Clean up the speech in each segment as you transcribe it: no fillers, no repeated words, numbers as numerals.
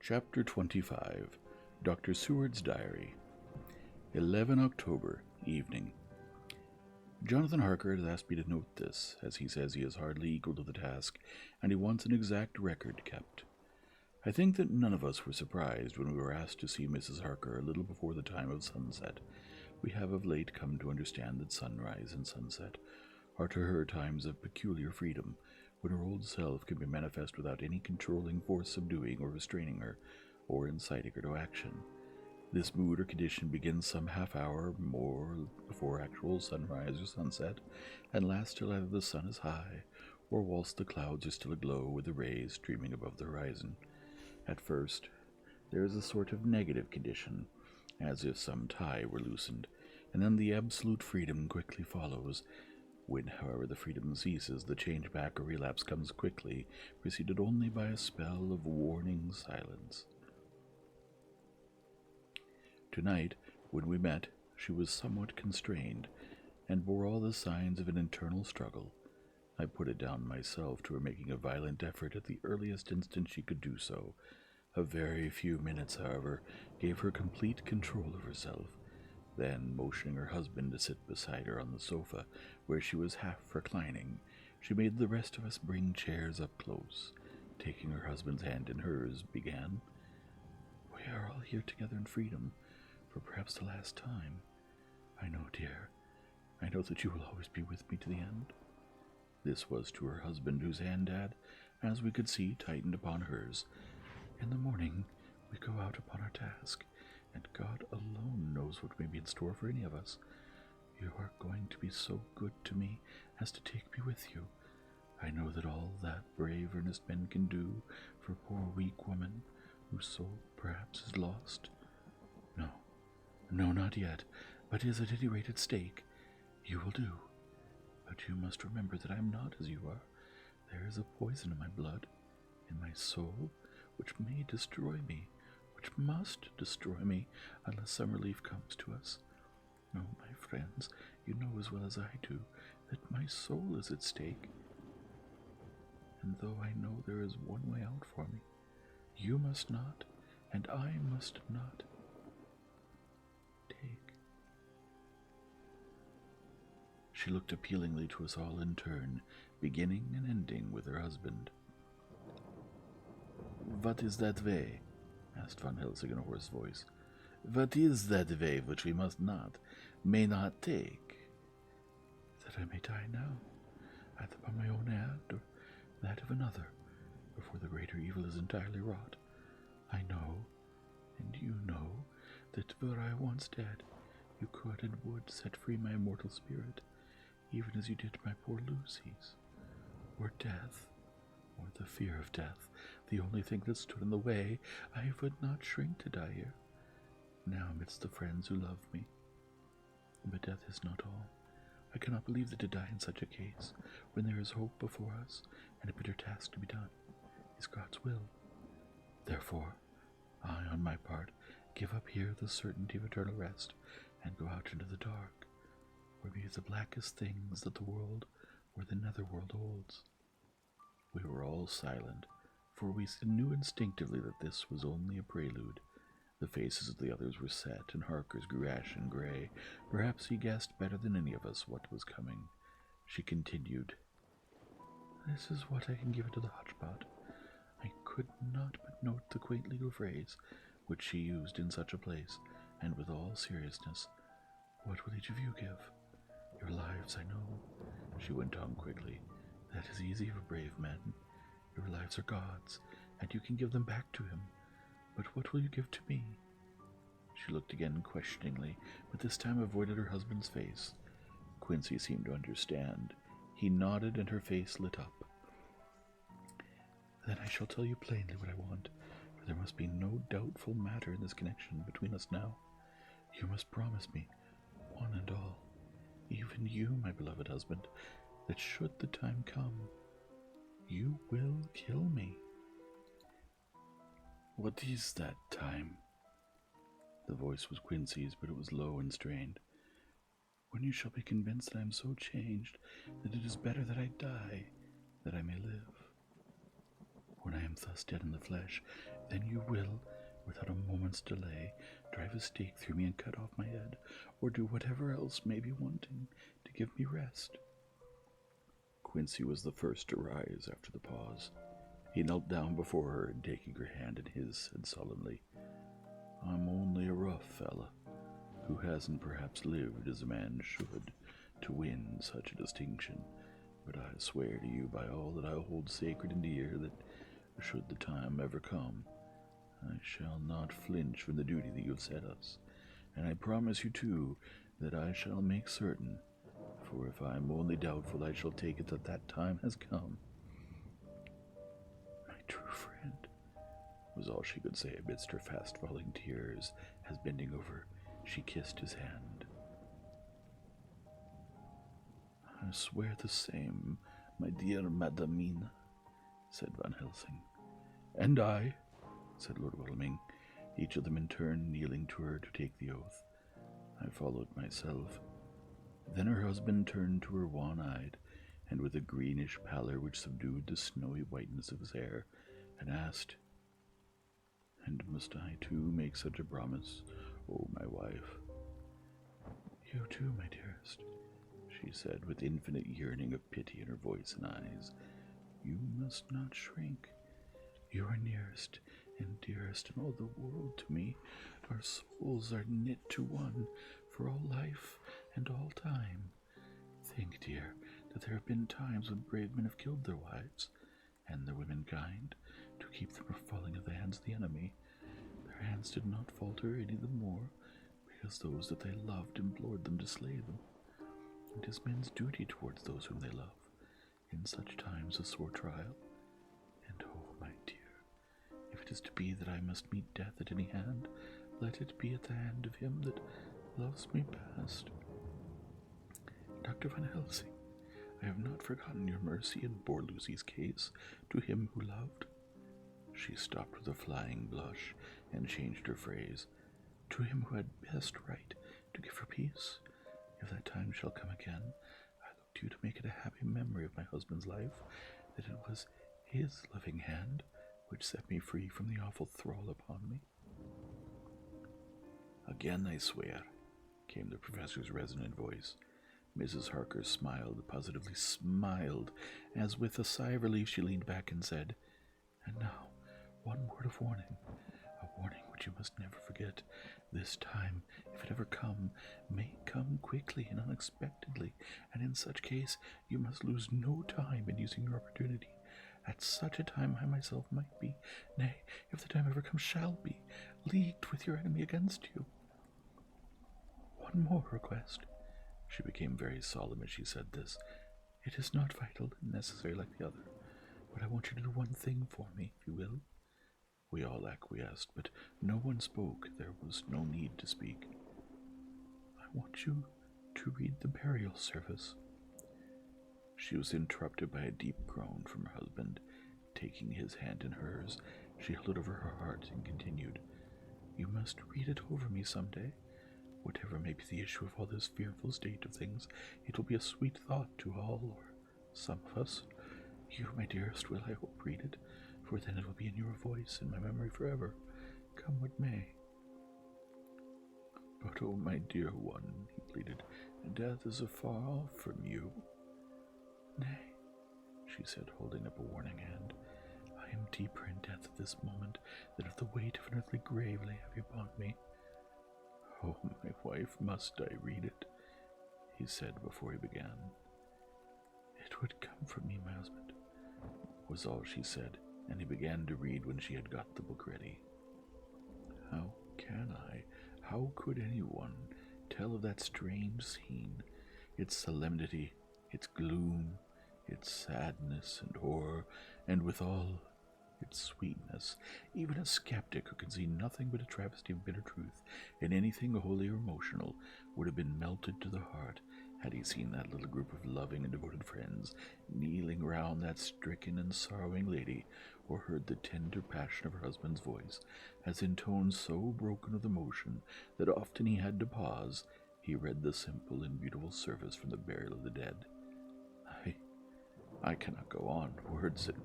Chapter 25, Dr. Seward's Diary. 11 October, evening. Jonathan Harker has asked me to note this, as he says he is hardly equal to the task, and he wants an exact record kept. I think that none of us were surprised when we were asked to see Mrs. Harker a little before the time of sunset. We have of late come to understand that sunrise and sunset are to her times of peculiar freedom, when her old self can be manifest without any controlling force subduing or restraining her, or inciting her to action. This mood or condition begins some half hour more before actual sunrise or sunset, and lasts till either the sun is high, or whilst the clouds are still aglow with the rays streaming above the horizon. At first, there is a sort of negative condition, as if some tie were loosened, and then the absolute freedom quickly follows. When, however, the freedom ceases, the change back or relapse comes quickly, preceded only by a spell of warning silence. Tonight, when we met, she was somewhat constrained, and bore all the signs of an internal struggle. I put it down myself to her making a violent effort at the earliest instant she could do so. A very few minutes, however, gave her complete control of herself. Then, motioning her husband to sit beside her on the sofa, where she was half reclining, she made the rest of us bring chairs up close. Taking her husband's hand in hers, began, "We are all here together in freedom, for perhaps the last time. I know, dear, I know that you will always be with me to the end." This was to her husband, whose hand had, as we could see, tightened upon hers. "In the morning we go out upon our task, and God alone knows what may be in store for any of us. You are going to be so good to me as to take me with you. I know that all that brave, earnest men can do for a poor, weak woman whose soul perhaps is lost. No, not yet, but is at any rate at stake. You will do. But you must remember that I am not as you are. There is a poison in my blood, in my soul, which may destroy me, which must destroy me unless some relief comes to us. Oh, my friends, you know as well as I do that my soul is at stake. And though I know there is one way out for me, you must not, and I must not take." She looked appealingly to us all in turn, beginning and ending with her husband. "What is that way?" asked Van Helsing in a hoarse voice. "What is that way which we must not, may not take?" "That I may die now, either by my own hand or that of another, before the greater evil is entirely wrought. I know, and you know, that were I once dead, you could and would set free my immortal spirit, even as you did my poor Lucy's. Were death, or the fear of death, the only thing that stood in the way, I would not shrink to die here, now amidst the friends who love me. But death is not all. I cannot believe that to die in such a case, when there is hope before us, and a bitter task to be done, is God's will. Therefore, I, on my part, give up here the certainty of eternal rest, and go out into the dark, where be the blackest things that the world or the netherworld holds." We were all silent, for we knew instinctively that this was only a prelude. The faces of the others were set, and Harker's grew ashen gray. Perhaps he guessed better than any of us what was coming. She continued, "This is what I can give into the hotchpot. I could not but note the quaint legal phrase which she used in such a place, and with all seriousness. What will each of you give? Your lives, I know," she went on quickly. "That is easy for brave men. Your lives are God's, and you can give them back to him. But what will you give to me?" She looked again questioningly, but this time avoided her husband's face. Quincy seemed to understand. He nodded, and her face lit up. "Then I shall tell you plainly what I want, for there must be no doubtful matter in this connection between us now. You must promise me, one and all, even you, my beloved husband, that should the time come, you will kill me." "What is that time?" The voice was Quincy's, but it was low and strained. "When you shall be convinced that I am so changed that it is better that I die, that I may live. When I am thus dead in the flesh, Then you will, without a moment's delay, drive a stake through me and cut off my head, or do whatever else may be wanting to give me rest." Quincy was the first to rise after the pause. He knelt down before her and, taking her hand in his, said solemnly, "I'm only a rough fella, who hasn't perhaps lived as a man should to win such a distinction, but I swear to you by all that I hold sacred and dear that, should the time ever come, I shall not flinch from the duty that you have set us, and I promise you, too, that I shall make certain, for if I am only doubtful, I shall take it that that time has come." "My true friend," was all she could say amidst her fast-falling tears, as, bending over, she kissed his hand. "I swear the same, my dear Madamina," said Van Helsing. "And I," said Lord Wellaming, each of them in turn kneeling to her to take the oath. I followed myself. Then her husband turned to her wan-eyed, and with a greenish pallor which subdued the snowy whiteness of his hair, and asked, "And must I too make such a promise, O my wife?" "You too, my dearest," she said, with infinite yearning of pity in her voice and eyes. "You must not shrink. You are nearest and dearest in all the world to me. Our souls are knit to one for all life and all time. Think, dear, that there have been times when brave men have killed their wives and their womenkind to keep them from falling into the hands of the enemy. Their hands did not falter any the more because those that they loved implored them to slay them. It is men's duty towards those whom they love in such times of sore trial. And oh, my dear, if it is to be that I must meet death at any hand, let it be at the hand of him that loves me best. Dr. Van Helsing, I have not forgotten your mercy in poor Lucy's case to him who loved." She stopped with a flying blush and changed her phrase. "To him who had best right to give her peace. If that time shall come again, I look to you to make it a happy memory of my husband's life, that it was his loving hand which set me free from the awful thrall upon me." "Again I swear," came the professor's resonant voice. Mrs. Harker smiled, positively smiled, as with a sigh of relief she leaned back and said, "And now, one word of warning, a warning which you must never forget. This time, if it ever come, may come quickly and unexpectedly, and in such case you must lose no time in using your opportunity. At such a time I myself might be, nay, if the time ever comes shall be, leagued with your enemy against you. One more request." She became very solemn as she said this. "It is not vital and necessary like the other, but I want you to do one thing for me, if you will." We all acquiesced, but no one spoke. There was no need to speak. "I want you to read the burial service." She was interrupted by a deep groan from her husband. Taking his hand in hers, she held it over her heart and continued, "You must read it over me some day. Whatever may be the issue of all this fearful state of things, it will be a sweet thought to all, or some of us. You, my dearest, will, I hope, read it, for then it will be in your voice in my memory forever, come what may." "But, oh, my dear one," he pleaded, "death is afar off from you." "Nay," she said, holding up a warning hand, "I am deeper in death at this moment than if the weight of an earthly grave lay heavy upon me." "Oh, my wife, must I read it?" he said before he began. "It would come from me, my husband," was all she said, and he began to read when she had got the book ready. How could anyone tell of that strange scene, its solemnity, its gloom, its sadness and horror, and withal its sweetness? Even a skeptic who can see nothing but a travesty of bitter truth in anything holy or emotional would have been melted to the heart had he seen that little group of loving and devoted friends kneeling round that stricken and sorrowing lady, or heard the tender passion of her husband's voice, as in tones so broken with emotion that often he had to pause, he read the simple and beautiful service from the burial of the dead. I cannot go on. Words and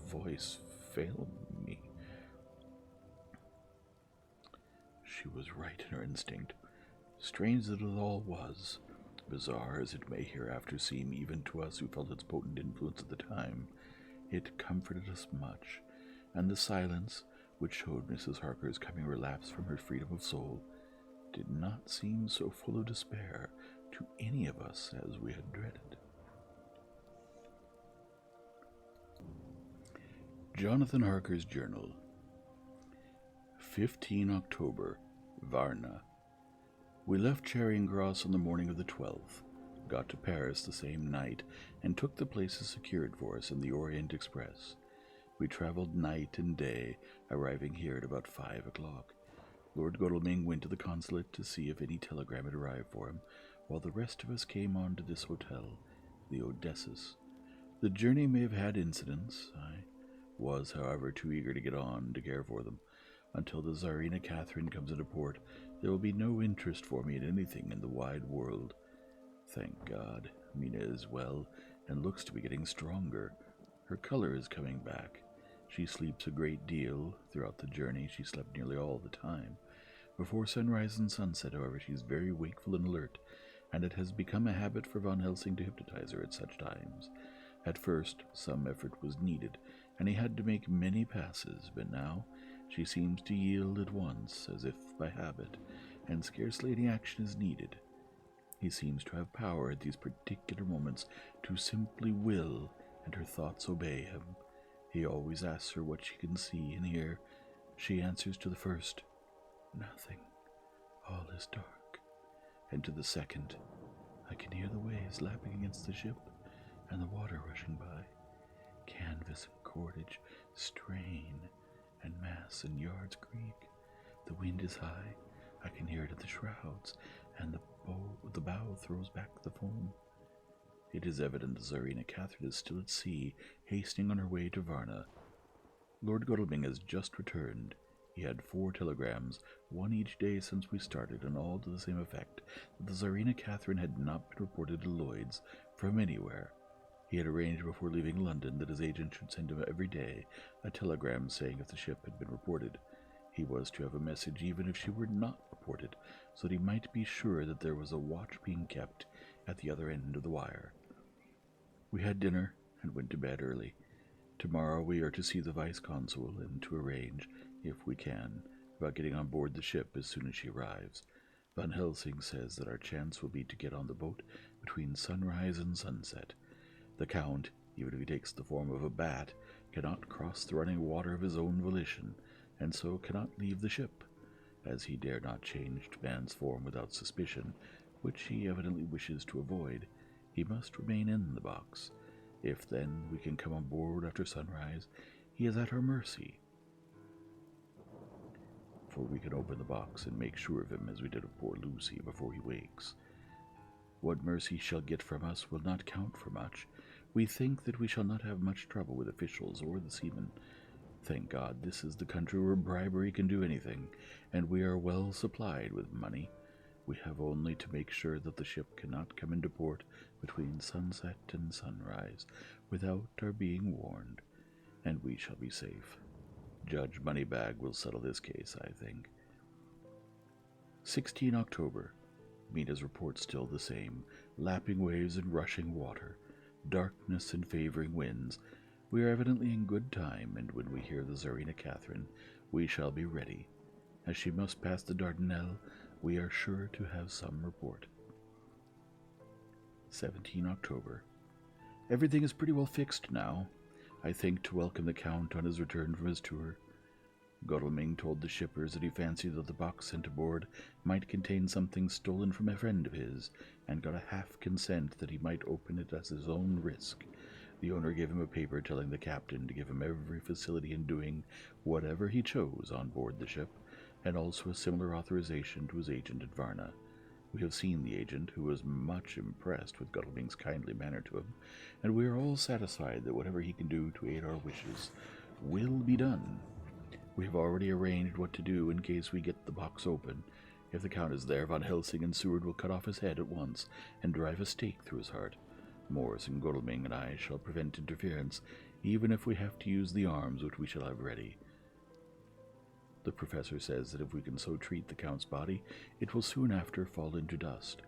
voice fail me. She was right in her instinct. Strange that it all was, bizarre as it may hereafter seem even to us who felt its potent influence at the time, it comforted us much, and the silence, which showed Mrs. Harker's coming relapse from her freedom of soul, did not seem so full of despair to any of us as we had dreaded. Jonathan Harker's Journal. 15 October, Varna. We left Charing Cross on the morning of the 12th, got to Paris the same night, and took the places secured for us in the Orient Express. We traveled night and day, arriving here at about 5 o'clock. Lord Godalming went to the consulate to see if any telegram had arrived for him, while the rest of us came on to this hotel, the Odysseus. The journey may have had incidents. I was, however, too eager to get on to care for them. Until the Tsarina Catherine comes into port, there will be no interest for me in anything in the wide world. Thank God, Mina is well, and looks to be getting stronger. Her color is coming back. She sleeps a great deal. Throughout the journey, she slept nearly all the time. Before sunrise and sunset, however, she is very wakeful and alert, and it has become a habit for Von Helsing to hypnotize her at such times. At first, some effort was needed, and he had to make many passes, but now she seems to yield at once, as if by habit, and scarcely any action is needed. He seems to have power at these particular moments to simply will, and her thoughts obey him. He always asks her what she can see and hear. She answers to the first, "Nothing. All is dark." And to the second, "I can hear the waves lapping against the ship, and the water rushing by. Canvas and cordage strain, and masts and yards creak. The wind is high. I can hear it at the shrouds, and the bow throws back the foam." It is evident the Tsarina Catherine is still at sea, hastening on her way to Varna. Lord Godalming has just returned. He had 4 telegrams, one each day since we started, and all to the same effect, that the Tsarina Catherine had not been reported to Lloyd's from anywhere. He had arranged before leaving London that his agent should send him every day a telegram saying if the ship had been reported. He was to have a message even if she were not reported, so that he might be sure that there was a watch being kept at the other end of the wire. We had dinner and went to bed early. Tomorrow we are to see the vice-consul and to arrange, if we can, about getting on board the ship as soon as she arrives. Van Helsing says that our chance will be to get on the boat between sunrise and sunset. The Count, even if he takes the form of a bat, cannot cross the running water of his own volition, and so cannot leave the ship. As he dare not change to man's form without suspicion, which he evidently wishes to avoid, he must remain in the box. If, then, we can come on board after sunrise, he is at our mercy. For we can open the box and make sure of him as we did of poor Lucy before he wakes. What mercy he shall get from us will not count for much. We think that we shall not have much trouble with officials or the seamen. Thank God, this is the country where bribery can do anything, and we are well supplied with money. We have only to make sure that the ship cannot come into port between sunset and sunrise without our being warned, and we shall be safe. Judge Moneybag will settle this case, I think. 16 October. Mina's report still the same. Lapping waves and rushing water. Darkness and favoring winds. We are evidently in good time, and when we hear the Tsarina Catherine, we shall be ready. As she must pass the Dardanelles, we are sure to have some report. 17 October. Everything is pretty well fixed now. I think to welcome the Count on his return from his tour. Godalming told the shippers that he fancied that the box sent aboard might contain something stolen from a friend of his, and got a half consent that he might open it at his own risk. The owner gave him a paper telling the captain to give him every facility in doing whatever he chose on board the ship, and also a similar authorization to his agent at Varna. We have seen the agent, who was much impressed with Godalming's kindly manner to him, and we are all satisfied that whatever he can do to aid our wishes will be done. We have already arranged what to do in case we get the box open. If the Count is there, Von Helsing and Seward will cut off his head at once and drive a stake through his heart. Morris and Godalming and I shall prevent interference, even if we have to use the arms which we shall have ready. The professor says that if we can so treat the Count's body, it will soon after fall into dust.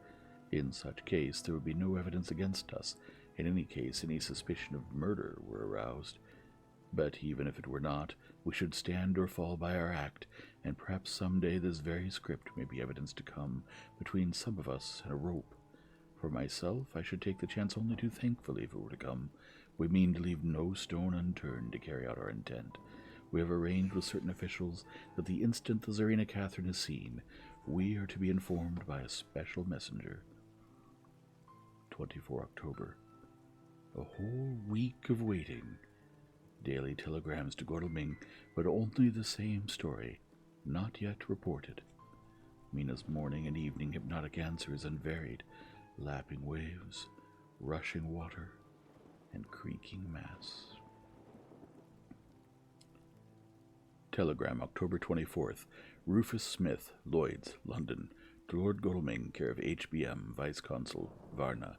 In such case, there would be no evidence against us. In any case, any suspicion of murder were aroused. But even if it were not, we should stand or fall by our act, and perhaps some day this very script may be evidence to come between some of us and a rope. For myself, I should take the chance only too thankfully if it were to come. We mean to leave no stone unturned to carry out our intent. We have arranged with certain officials that the instant the Tsarina Catherine is seen, we are to be informed by a special messenger. 24 October. A whole week of waiting. Daily telegrams to Godalming, but only the same story, not yet reported. Mina's morning and evening hypnotic answer is unvaried, lapping waves, rushing water, and creaking mass. Telegram, October 24th. Rufus Smith, Lloyd's, London. To Lord Godalming, care of HBM, Vice Consul, Varna.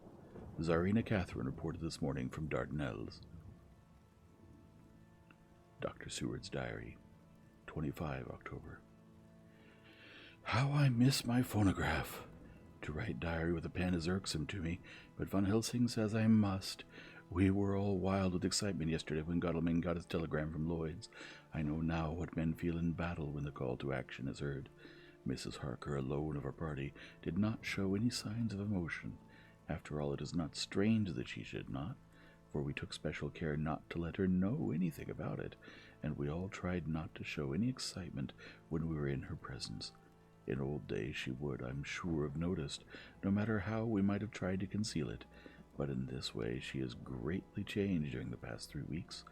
Tsarina Catherine reported this morning from Dardanelles. Dr. Seward's Diary, 25 October. How I miss my phonograph! To write diary with a pen is irksome to me, but Van Helsing says I must. We were all wild with excitement yesterday when Godalming got his telegram from Lloyd's. I know now what men feel in battle when the call to action is heard. Mrs. Harker, alone of our party, did not show any signs of emotion. After all, it is not strange that she should not, for we took special care not to let her know anything about it, and we all tried not to show any excitement when we were in her presence. In old days she would, I'm sure, have noticed, no matter how we might have tried to conceal it, but in this way she has greatly changed during the past 3 weeks.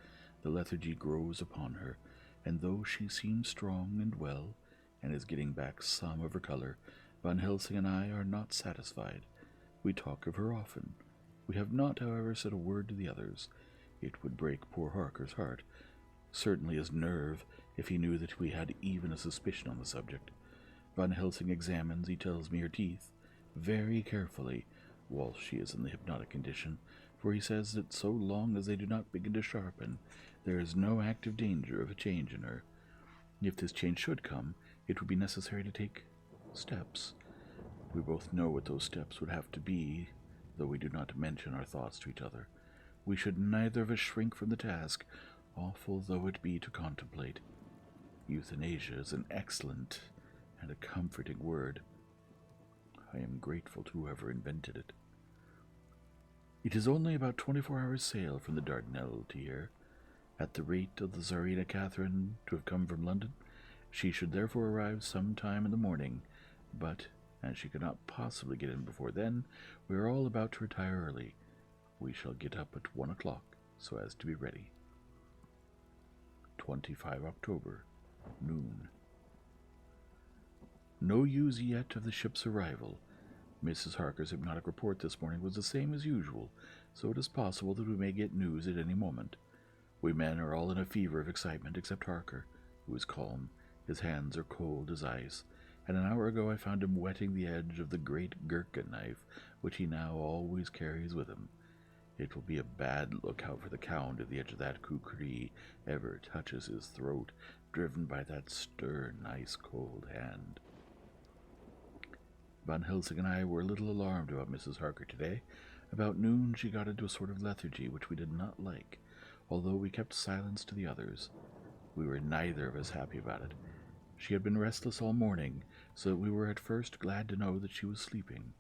The lethargy grows upon her, and though she seems strong and well, and is getting back some of her color, Van Helsing and I are not satisfied. We talk of her often. We have not, however, said a word to the others. It would break poor Harker's heart, certainly his nerve, if he knew that we had even a suspicion on the subject. Van Helsing examines, he tells me, her teeth very carefully, whilst she is in the hypnotic condition, for he says that so long as they do not begin to sharpen, there is no active danger of a change in her. If this change should come, it would be necessary to take steps. We both know what those steps would have to be, though we do not mention our thoughts to each other. We should neither of us shrink from the task, awful though it be to contemplate. Euthanasia is an excellent and a comforting word. I am grateful to whoever invented it. It is only about 24 hours' sail from the Dardanelles to here. At the rate of the Tsarina Catherine to have come from London, she should therefore arrive some time in the morning, but as she could not possibly get in before then, we are all about to retire early. We shall get up at 1 o'clock, so as to be ready. 25 October, noon. No news yet of the ship's arrival. Mrs. Harker's hypnotic report this morning was the same as usual, so it is possible that we may get news at any moment. We men are all in a fever of excitement, except Harker, who is calm. His hands are cold as ice, and an hour ago I found him whetting the edge of the great Gurkha knife, which he now always carries with him. It will be a bad lookout for the Count if the edge of that kukri ever touches his throat, driven by that stern, ice-cold hand. Van Helsing and I were a little alarmed about Mrs. Harker today. About noon she got into a sort of lethargy which we did not like, although we kept silence to the others. We were neither of us happy about it. She had been restless all morning, so that we were at first glad to know that she was sleeping.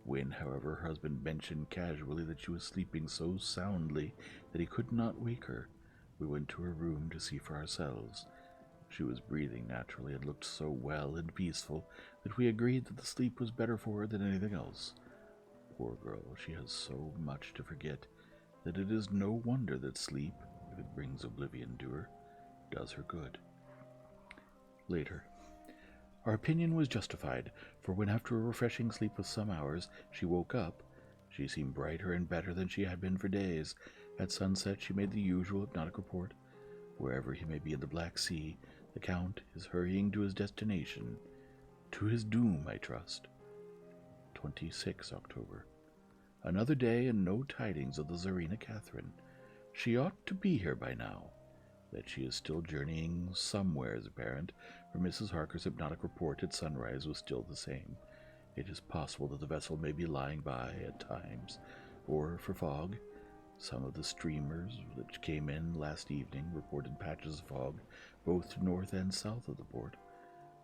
When, however, her husband mentioned casually that she was sleeping so soundly that he could not wake her, we went to her room to see for ourselves. She was breathing naturally and looked so well and peaceful that we agreed that the sleep was better for her than anything else. Poor girl, she has so much to forget that it is no wonder that sleep, if it brings oblivion to her, does her good. Later. Our opinion was justified, for when after a refreshing sleep of some hours she woke up, she seemed brighter and better than she had been for days. At sunset she made the usual hypnotic report. Wherever he may be in the Black Sea, the Count is hurrying to his destination. To his doom, I trust. 26 October. Another day and no tidings of the Tsarina Catherine. She ought to be here by now. That she is still journeying somewhere is apparent, for Mrs. Harker's hypnotic report at sunrise was still the same. It is possible that the vessel may be lying by at times, or for fog. Some of the streamers that came in last evening reported patches of fog both north and south of the port.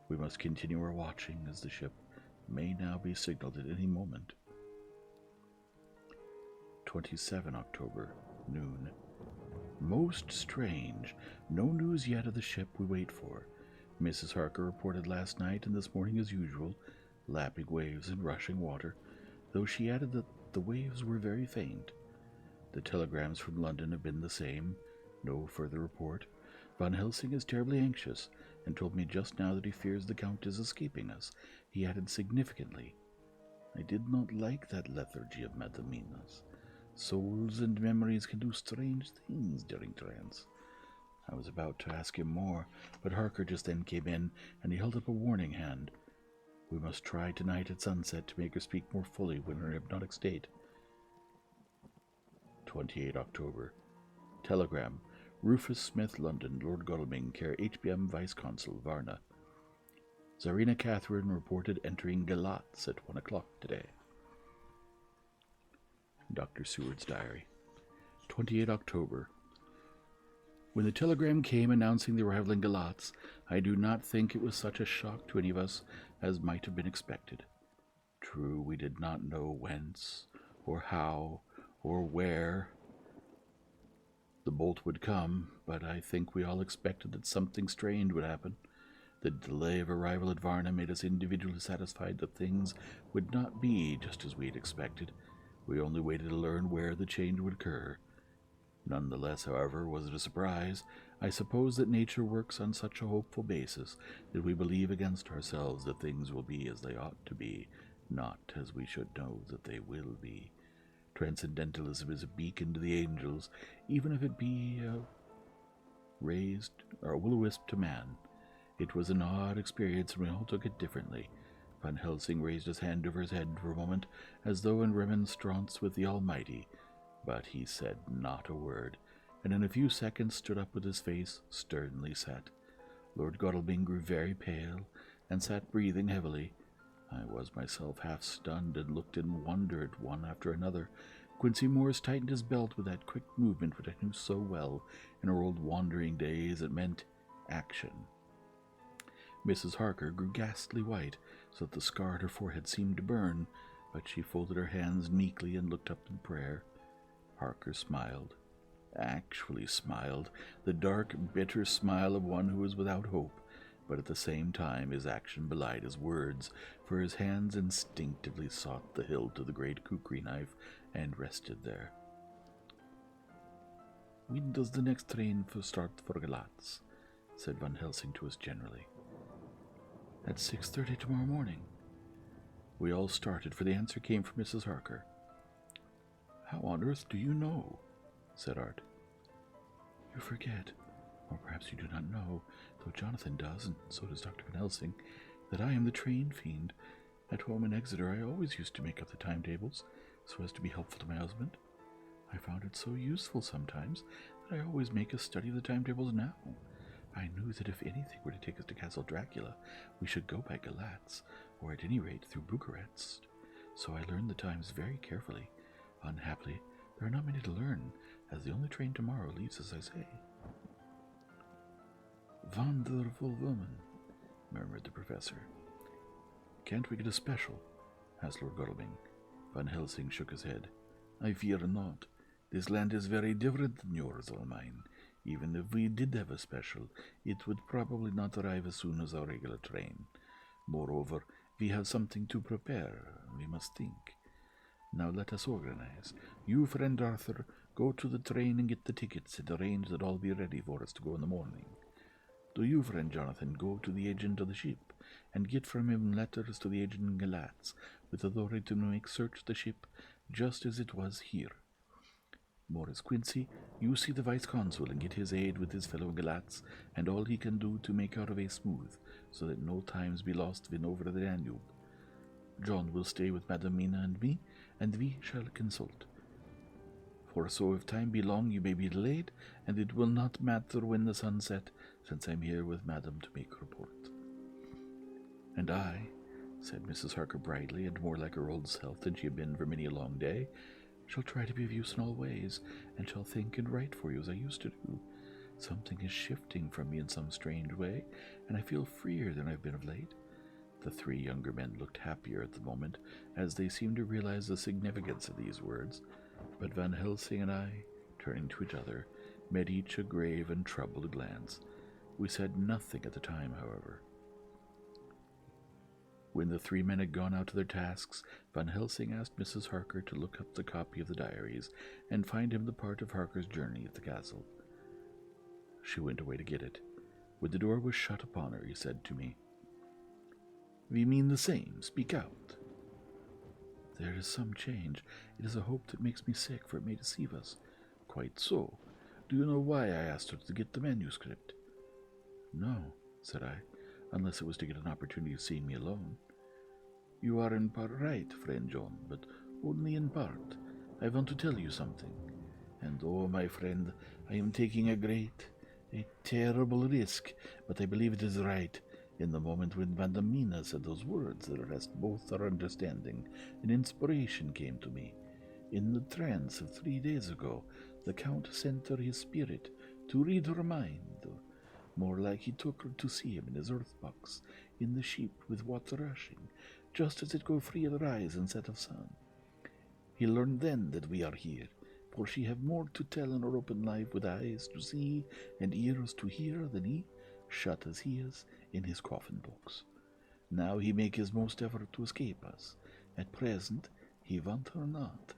We must continue our watching, as the ship may now be signaled at any moment. 27 October, noon. Most strange. No news yet of the ship we wait for. Mrs. Harker reported last night and this morning as usual, lapping waves and rushing water, though she added that the waves were very faint. The telegrams from London have been the same. No further report. Van Helsing is terribly anxious, and told me just now that he fears the Count is escaping us. He added significantly, "I did not like that lethargy of Madamina's. Souls and memories can do strange things during trance." I was about to ask him more, but Harker just then came in, and he held up a warning hand. We must try tonight at sunset to make her speak more fully when in her hypnotic state. 28 October. Telegram. Rufus Smith, London, Lord Godalming, care HBM Vice Consul, Varna. Tsarina Catherine reported entering Galatz at 1 o'clock today. Dr. Seward's diary. 28 October. When the telegram came announcing the arrival in Galatz, I do not think it was such a shock to any of us as might have been expected. True, we did not know whence, or how, or where the bolt would come, but I think we all expected that something strange would happen. The delay of arrival at Varna made us individually satisfied that things would not be just as we had expected. We only waited to learn where the change would occur. None the less, however, was it a surprise. I suppose that nature works on such a hopeful basis that we believe against ourselves that things will be as they ought to be, not as we should know that they will be. Transcendentalism is a beacon to the angels, even if it be a will-o-wisp to man. It was an odd experience, and we all took it differently. Van Helsing raised his hand over his head for a moment, as though in remonstrance with the Almighty, but he said not a word, and in a few seconds stood up with his face sternly set. Lord Godalming grew very pale, and sat breathing heavily. I was myself half stunned, and looked in wonder at one after another. Quincey Morris tightened his belt with that quick movement which I knew so well in our old wandering days. It meant action. Mrs. Harker grew ghastly white, so that the scar at her forehead seemed to burn, but she folded her hands meekly and looked up in prayer. Harker smiled, actually smiled, the dark, bitter smile of one who is without hope, but at the same time his action belied his words, for his hands instinctively sought the hilt of the great kukri knife and rested there. "When does the next train start for Galatz?" said Van Helsing to us generally. "At 6:30 tomorrow morning." We all started, for the answer came from Mrs. Harker. "How on earth do you know?" said Art. "You forget, or perhaps you do not know, though Jonathan does, and so does Dr. Van Helsing, that I am the train fiend. At home in Exeter I always used to make up the timetables, so as to be helpful to my husband. I found it so useful sometimes that I always make a study of the timetables now. I knew that if anything were to take us to Castle Dracula, we should go by Galatz, or at any rate through Bucharest. So I learned the times very carefully. Unhappily, there are not many to learn, as the only train tomorrow leaves, as I say." "Wonderful woman," murmured the professor. "Can't we get a special?" asked Lord Godalming. Van Helsing shook his head. "I fear not. This land is very different than yours or mine. Even if we did have a special, it would probably not arrive as soon as our regular train. Moreover, we have something to prepare. We must think. Now let us organize. You, friend Arthur, go to the train and get the tickets and arrange that all be ready for us to go in the morning. Do you, friend Jonathan, go to the agent of the ship and get from him letters to the agent in Galatz with authority to make search the ship just as it was here. Morris Quincey, you see the vice-consul and get his aid with his fellow Galatz and all he can do to make our way smooth, so that no times be lost when over the Danube. John will stay with Madam Mina and me, and we shall consult. For so if time be long you may be delayed, and it will not matter when the sun set, since I'm here with Madam to make report. And I, said Mrs. Harker brightly, and more like her old self than she had been for many a long day, shall try to be of use in all ways, and shall think and write for you as I used to do. Something is shifting from me in some strange way, and I feel freer than I've been of late. The three younger men looked happier at the moment, as they seemed to realize the significance of these words, but Van Helsing and I, turning to each other, met each a grave and troubled glance. We said nothing at the time, however. When the three men had gone out to their tasks, Van Helsing asked Mrs. Harker to look up the copy of the diaries and find him the part of Harker's journey at the castle. She went away to get it. When the door was shut upon her, he said to me, "We mean the same. Speak out." "There is some change. It is a hope that makes me sick, for it may deceive us." "Quite so. Do you know why I asked her to get the manuscript?" "No," said I, "unless it was to get an opportunity of seeing me alone." "You are in part right, friend John, but only in part. I want to tell you something. And oh, my friend, I am taking a terrible risk, but I believe it is right. In the moment when Vandamina said those words that arrest both our understanding, an inspiration came to me. In the trance of 3 days ago, the Count sent her his spirit to read her mind. More like he took her to see him in his earth box, in the sheep with water rushing, just as it go free at rise and set of sun. He learned then that we are here, for she have more to tell in her open life with eyes to see and ears to hear than he, shut as he is, in his coffin box. Now he make his most effort to escape us. At present he want her not.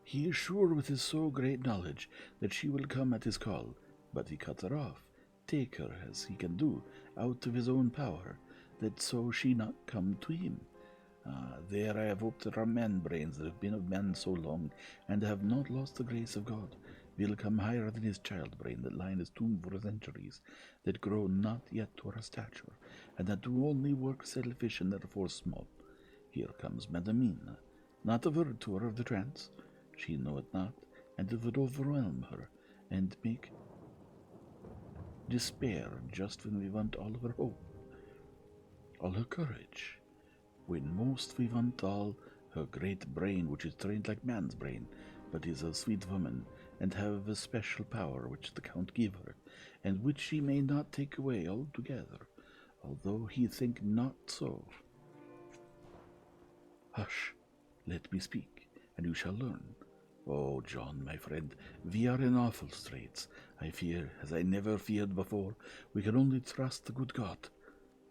He is sure with his so great knowledge that she will come at his call, but he cut her off, take her, as he can do, out of his own power, that so she not come to him. There I have hoped that our man-brains that have been of men so long, and have not lost the grace of God, will come higher than his child-brain that lie in his tomb for centuries, that grow not yet to our stature, and that do only work selfish and therefore small. Here comes Madamina, not a word to her of the trance. She know it not, and it would overwhelm her, and make despair just when we want all of her hope, all her courage, when most we want all her great brain, which is trained like man's brain, but is a sweet woman, and have a special power which the Count give her, and which she may not take away altogether, although he think not so. Hush, let me speak, and you shall learn. Oh, John, my friend, we are in awful straits. I fear, as I never feared before, we can only trust the good God.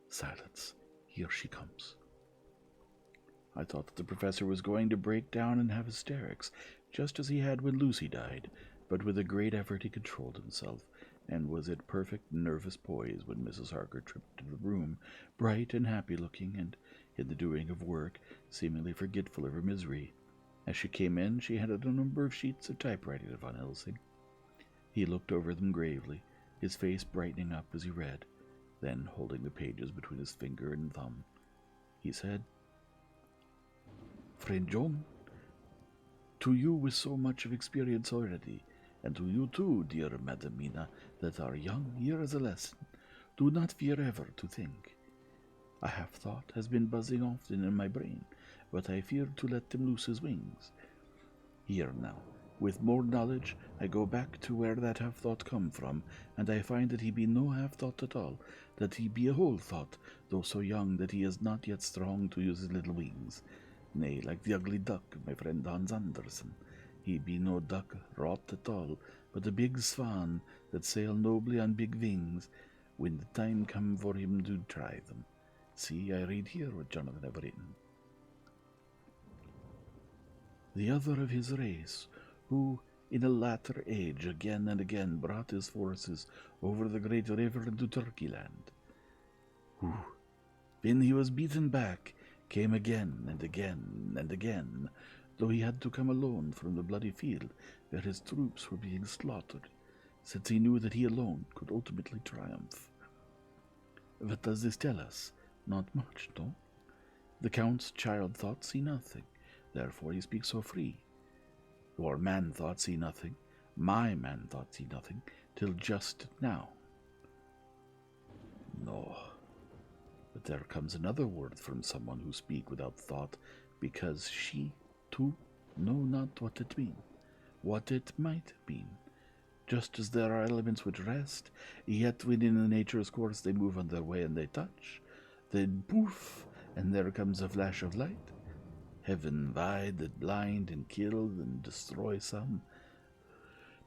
Silence. Here she comes. I thought that the professor was going to break down and have hysterics, just as he had when Lucy died, but with a great effort he controlled himself, and was at perfect nervous poise when Mrs. Harker tripped into the room, bright and happy-looking, and, in the doing of work, seemingly forgetful of her misery. As she came in, she handed a number of sheets of typewriting to Van Helsing. He looked over them gravely, his face brightening up as he read. Then, holding the pages between his finger and thumb, he said, "Friend John, to you with so much of experience already, and to you too, dear Madamina, that are young, here is a lesson. Do not fear ever to think. A half-thought has been buzzing often in my brain, but I feared to let him loose his wings. Here now, with more knowledge, I go back to where that half-thought come from, and I find that he be no half-thought at all, that he be a whole thought, though so young that he is not yet strong to use his little wings. Nay, like the ugly duck, my friend Hans Andersen, he be no duck wrought at all, but a big swan that sail nobly on big wings, when the time come for him to try them. See, I read here what Jonathan have written. The other of his race, who in a latter age again and again brought his forces over the great river into Turkey land, who, when he was beaten back, came again and again and again, though he had to come alone from the bloody field where his troops were being slaughtered, since he knew that he alone could ultimately triumph. What does this tell us? Not much, no? The Count's child thought see nothing, therefore he speaks so free. Your man thought see nothing, my man thought see nothing, till just now. No, but there comes another word from someone who speak without thought, because she, too, know not what it mean, what it might mean. Just as there are elements which rest, yet within the nature's course they move on their way and they touch, then poof, and there comes a flash of light. Heaven wide that blind and kill and destroy some,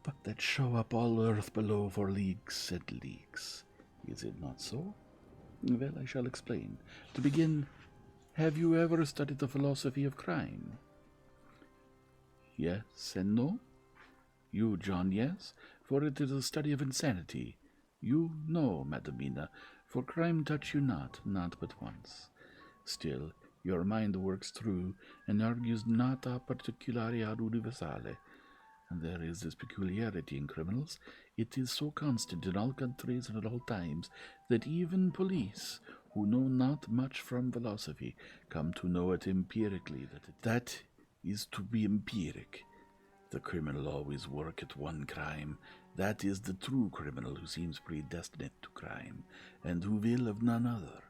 but that show up all earth below for leagues and leagues. Is it not so? Well, I shall explain. To begin, have you ever studied the philosophy of crime? Yes and no? You, John, yes, for it is a study of insanity. You, no, Madamina, for crime touch you not but once. Still, your mind works through, and argues not a particulare ad universale. And there is this peculiarity in criminals. It is so constant in all countries and at all times, that even police, who know not much from philosophy, come to know it empirically, that is to be empiric. The criminal always work at one crime. That is the true criminal who seems predestinate to crime, and who will of none other.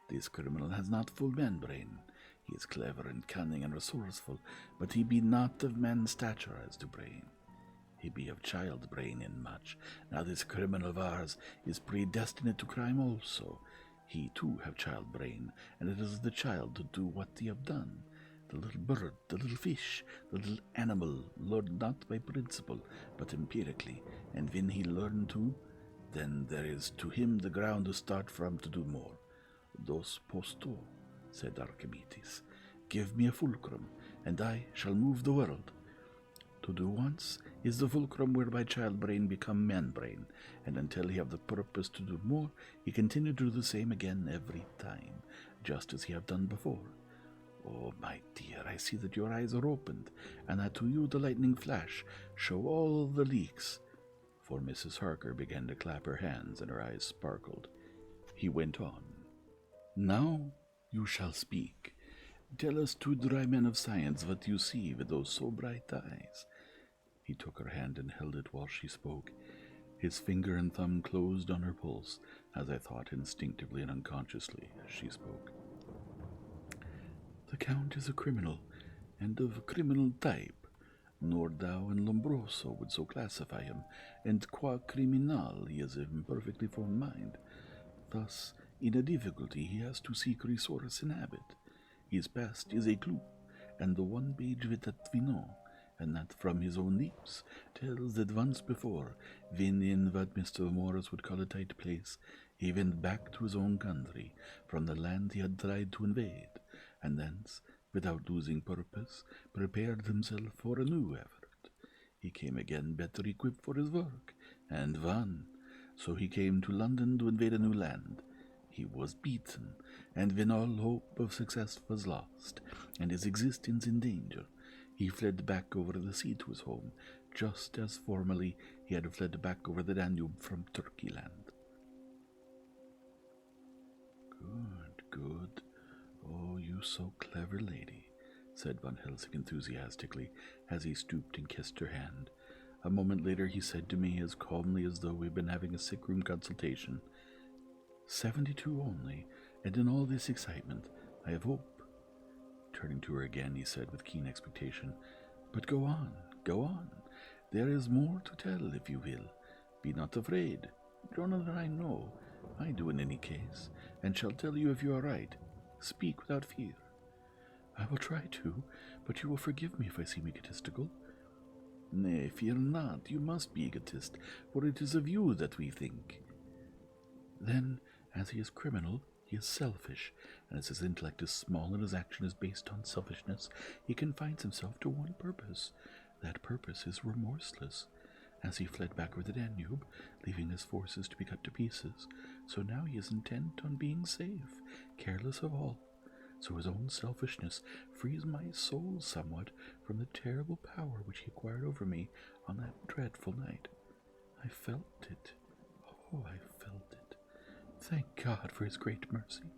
This criminal has not full man brain. He is clever and cunning and resourceful, but he be not of man's stature as to brain. He be of child brain in much. Now this criminal of ours is predestinate to crime also. He too have child brain, and it is the child to do what he have done. The little bird, the little fish, the little animal, learn not by principle, but empirically, and when he learn to, then there is to him the ground to start from to do more. Dos posto, said Archimedes. Give me a fulcrum, and I shall move the world. To do once is the fulcrum whereby child brain become man brain, and until he have the purpose to do more, he continue to do the same again every time, just as he have done before. Oh, my dear, I see that your eyes are opened, and that to you the lightning flash show all the leaks. For Mrs. Harker began to clap her hands, and her eyes sparkled. He went on. Now you shall speak. Tell us two dry men of science what you see with those so bright eyes. He took her hand and held it while she spoke. His finger and thumb closed on her pulse, as I thought instinctively and unconsciously as she spoke. The Count is a criminal, and of criminal type. Nordau and Lombroso would so classify him, and qua criminal he is of imperfectly formed mind. Thus, in a difficulty he has to seek resource in habit. His past is a clue, and the one page of it that we know, and that from his own lips, tells that once before, when in what Mr. Morris would call a tight place, he went back to his own country, from the land he had tried to invade, and thence, without losing purpose, prepared himself for a new effort. He came again better equipped for his work, and won. So he came to London to invade a new land. He was beaten, and when all hope of success was lost, and his existence in danger, he fled back over the sea to his home, just as formerly he had fled back over the Danube from Turkey land. Good, good. Oh, you so clever lady, said Van Helsing enthusiastically, as he stooped and kissed her hand. A moment later he said to me as calmly as though we had been having a sick-room consultation, 72 only, and in all this excitement I have hope. Turning to her again, he said with keen expectation, But go on, go on. There is more to tell, if you will. Be not afraid. Jonathan, I know. I do in any case, and shall tell you if you are right. Speak without fear. I will try to, but you will forgive me if I seem egotistical. Nay, fear not, you must be egotist, for it is of you that we think. Then, as he is criminal, he is selfish, and as his intellect is small and his action is based on selfishness, he confines himself to one purpose. That purpose is remorseless. As he fled back over the Danube, leaving his forces to be cut to pieces, so now he is intent on being safe, careless of all. So his own selfishness frees my soul somewhat from the terrible power which he acquired over me on that dreadful night. I felt it. Oh, I felt it. Thank God for his great mercy.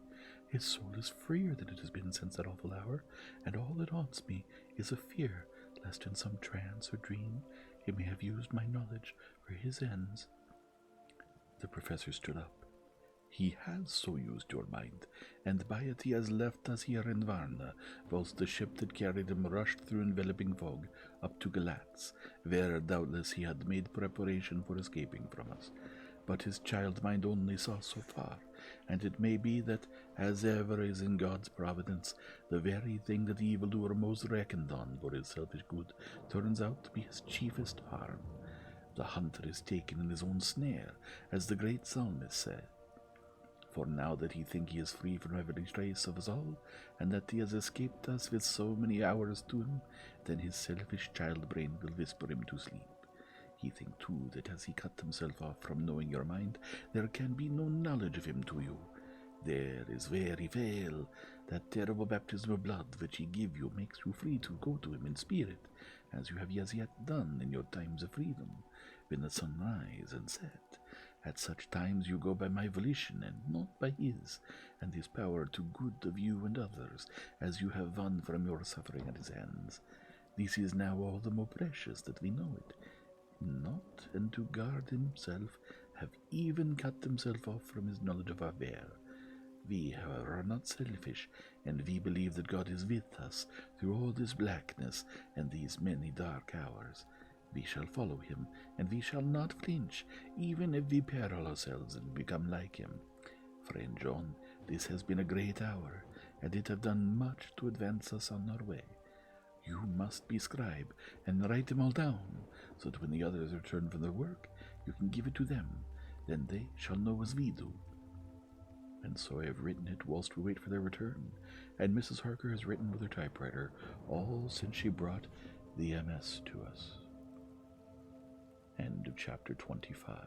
His soul is freer than it has been since that awful hour, and all that haunts me is a fear lest in some trance or dream he may have used my knowledge for his ends. The professor stood up. He has so used your mind, and by it he has left us here in Varna, whilst the ship that carried him rushed through enveloping fog up to Galatz, where doubtless he had made preparation for escaping from us. But his child mind only saw so far, and it may be that, as ever is in God's providence, the very thing that the evildoer most reckoned on for his selfish good turns out to be his chiefest harm. The hunter is taken in his own snare, as the great psalmist said. For now that he think he is free from every trace of us all, and that he has escaped us with so many hours to him, then his selfish child brain will whisper him to sleep. He think too that as he cut himself off from knowing your mind, there can be no knowledge of him to you. There is very well. That terrible baptism of blood which he give you makes you free to go to him in spirit, as you have as yet done in your times of freedom, when the sun rise and set. At such times you go by my volition, and not by his, and his power to good of you and others, as you have won from your suffering at his hands. This is now all the more precious that we know it. Not, and to guard himself, have even cut himself off from his knowledge of our bear. We, however, are not selfish, and we believe that God is with us through all this blackness and these many dark hours. We shall follow him, and we shall not flinch, even if we peril ourselves and become like him. Friend John, this has been a great hour, and it have done much to advance us on our way. You must be scribe, and write them all down, so that when the others return from their work, you can give it to them. Then they shall know as we do. And so I have written it whilst we wait for their return, and Mrs. Harker has written with her typewriter, all since she brought the MS to us. End of chapter 25.